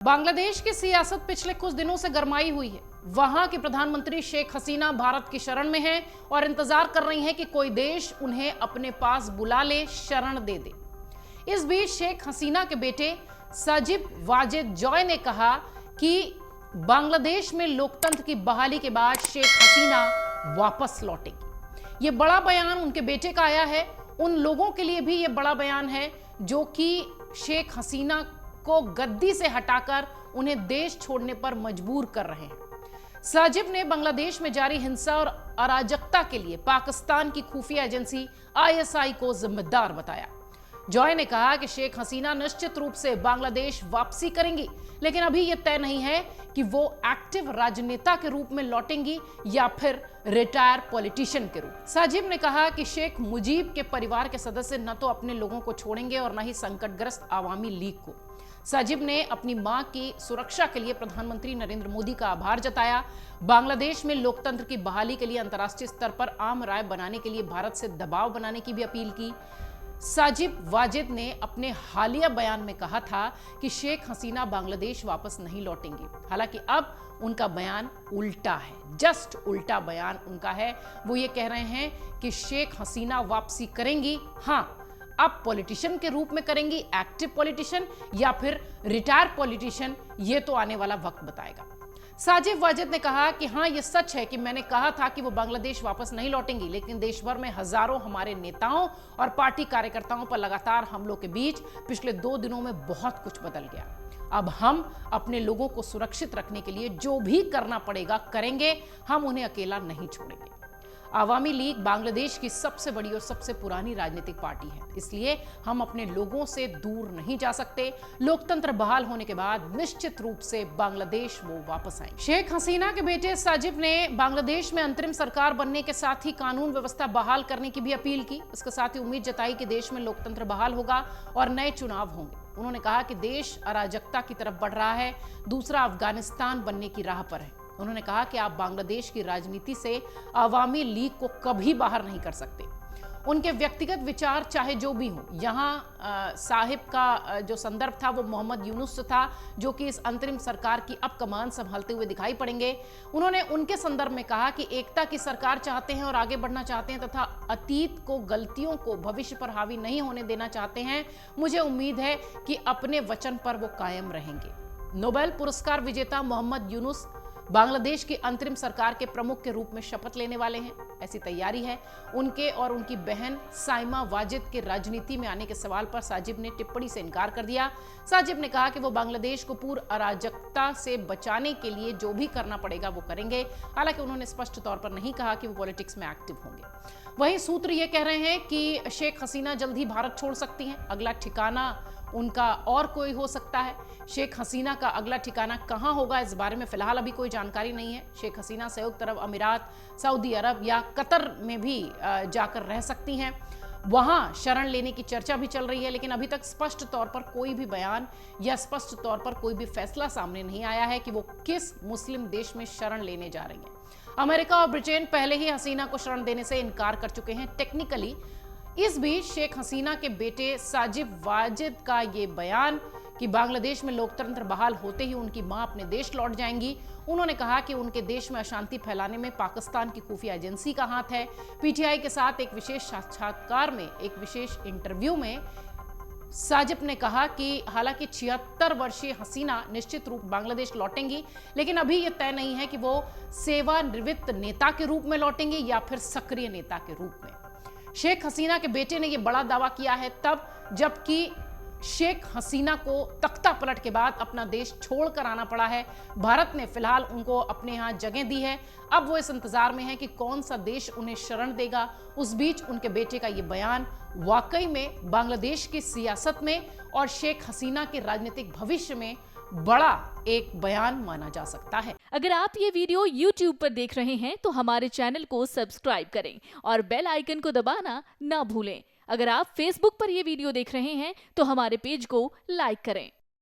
बांग्लादेश की सियासत पिछले कुछ दिनों से गरमाई हुई है। वहां की प्रधानमंत्री शेख हसीना भारत की शरण में हैं और इंतजार कर रही हैं कि कोई देश उन्हें अपने पास बुला ले, शरण दे दे। इस बीच शेख हसीना के बेटे साजिब वाजिद जॉय ने कहा कि बांग्लादेश में लोकतंत्र की बहाली के बाद शेख हसीना वापस लौटेगी। ये बड़ा बयान उनके बेटे का आया है। उन लोगों के लिए भी ये बड़ा बयान है जो कि शेख हसीना को गद्दी से हटाकर उन्हें देश छोड़ने पर मजबूर कर रहे हैं। साजिब ने बांग्लादेश में जारी हिंसा और अराजकता के लिए पाकिस्तान की खुफिया एजेंसी आईएसआई को जिम्मेदार बताया। जॉय ने कहा कि शेख हसीना निश्चित रूप से बांग्लादेश वापसी करेंगी, लेकिन अभी यह तय नहीं है कि वो एक्टिव राजनेता के रूप में लौटेंगी या फिर रिटायर पॉलिटिशियन के रूप। साजिब ने कहा कि शेख मुजीब के परिवार के सदस्य न तो अपने लोगों को छोड़ेंगे और न ही संकटग्रस्त आवामी लीग को। साजिब ने अपनी मां की सुरक्षा के लिए प्रधानमंत्री नरेंद्र मोदी का आभार जताया। बांग्लादेश में लोकतंत्र की बहाली के लिए अंतर्राष्ट्रीय स्तर पर आम राय बनाने के लिए भारत से दबाव बनाने की भी अपील की। साजिब वाजिद ने अपने हालिया बयान में कहा था कि शेख हसीना बांग्लादेश वापस नहीं लौटेंगी। हालांकि अब उनका बयान उल्टा है, जस्ट उल्टा बयान उनका है। वो ये कह रहे हैं कि शेख हसीना वापसी करेंगी, हाँ अब पॉलिटिशियन के रूप में करेंगी, एक्टिव पॉलिटिशियन या फिर रिटायर पॉलिटिशियन, ये तो आने वाला वक्त बताएगा। साजिब वाजिद ने कहा कि हाँ ये सच है कि मैंने कहा था कि वो बांग्लादेश वापस नहीं लौटेंगी, लेकिन देश भर में हजारों हमारे नेताओं और पार्टी कार्यकर्ताओं पर लगातार हमलों के बीच पिछले 2 दिनों में बहुत कुछ बदल गया। अब हम अपने लोगों को सुरक्षित रखने के लिए जो भी करना पड़ेगा करेंगे, हम उन्हें अकेला नहीं छोड़ेंगे। आवामी लीग बांग्लादेश की सबसे बड़ी और सबसे पुरानी राजनीतिक पार्टी है, इसलिए हम अपने लोगों से दूर नहीं जा सकते। लोकतंत्र बहाल होने के बाद निश्चित रूप से बांग्लादेश वो वापस आएंगे। शेख हसीना के बेटे साजिब ने बांग्लादेश में अंतरिम सरकार बनने के साथ ही कानून व्यवस्था बहाल करने की भी अपील की। इसके साथ ही उम्मीद जताई कि देश में लोकतंत्र बहाल होगा और नए चुनाव होंगे। उन्होंने कहा कि देश अराजकता की तरफ बढ़ रहा है, दूसरा अफगानिस्तान बनने की राह पर है। उन्होंने कहा कि आप बांग्लादेश की राजनीति से अवामी लीग को कभी बाहर नहीं कर सकते। उनके व्यक्तिगत विचार चाहे जो भी हो, यहाँ साहिब का जो संदर्भ था वो मोहम्मद यूनुस से था, जो कि इस अंतरिम सरकार की अब कमान संभालते हुए दिखाई पड़ेंगे। उन्होंने उनके संदर्भ में कहा कि एकता की सरकार चाहते हैं और आगे बढ़ना चाहते हैं तथा अतीत को, गलतियों को भविष्य पर हावी नहीं होने देना चाहते हैं। मुझे उम्मीद है कि अपने वचन पर वो कायम रहेंगे। नोबेल पुरस्कार विजेता मोहम्मद यूनुस बांग्लादेश की अंतरिम सरकार के प्रमुख के रूप में शपथ लेने वाले हैं, ऐसी तैयारी है। उनके और उनकी बहन साइमा वाजिद के राजनीति में आने के सवाल पर साजिब ने टिप्पणी से इनकार कर दिया। साजिब ने कहा कि वो बांग्लादेश को पूर्ण अराजकता से बचाने के लिए जो भी करना पड़ेगा वो करेंगे। हालांकि उन्होंने स्पष्ट तौर पर नहीं कहा कि वो पॉलिटिक्स में एक्टिव होंगे। वहीं सूत्र ये कह रहे हैं कि शेख हसीना जल्द ही भारत छोड़ सकती हैं। अगला ठिकाना उनका और कोई हो सकता है। शेख हसीना का अगला ठिकाना कहां होगा, इस बारे में फिलहाल अभी कोई जानकारी नहीं है। शेख हसीना संयुक्त अरब अमीरात, सऊदी अरब या कतर में भी जाकर रह सकती हैं। वहां शरण लेने की चर्चा भी चल रही है, लेकिन अभी तक स्पष्ट तौर पर कोई भी बयान या स्पष्ट तौर पर कोई भी फैसला सामने नहीं आया है कि वो किस मुस्लिम देश में शरण लेने जा रही हैं। अमेरिका और ब्रिटेन पहले ही हसीना को शरण देने से इनकार कर चुके हैं टेक्निकली। इस बीच शेख हसीना के बेटे साजिब वाजिद का ये बयान कि बांग्लादेश में लोकतंत्र बहाल होते ही उनकी मां अपने देश लौट जाएंगी। उन्होंने कहा कि उनके देश में अशांति फैलाने में पाकिस्तान की खुफिया एजेंसी का हाथ है। पीटीआई के साथ एक विशेष साक्षात्कार में, एक विशेष इंटरव्यू में साजिब ने कहा कि हालांकि 76 वर्षीय हसीना निश्चित रूप बांग्लादेश लौटेंगी, लेकिन अभी यह तय नहीं है कि वो सेवानिवृत्त नेता के रूप में लौटेंगे या फिर सक्रिय नेता के रूप में। शेख हसीना के बेटे ने यह बड़ा दावा किया है तब जबकि शेख हसीना को तख्ता पलट के बाद अपना देश छोड़कर आना पड़ा है। भारत ने फिलहाल उनको अपने यहाँ जगह दी है। अब वो इस इंतजार में है कि कौन सा देश उन्हें शरण देगा। उस बीच उनके बेटे का ये बयान वाकई में बांग्लादेश की सियासत में और शेख हसीना के राजनीतिक भविष्य में बड़ा एक बयान माना जा सकता है। अगर आप ये वीडियो YouTube पर देख रहे हैं तो हमारे चैनल को सब्सक्राइब करें और बेल आइकन को दबाना ना भूलें। अगर आप Facebook पर ये वीडियो देख रहे हैं तो हमारे पेज को लाइक करें।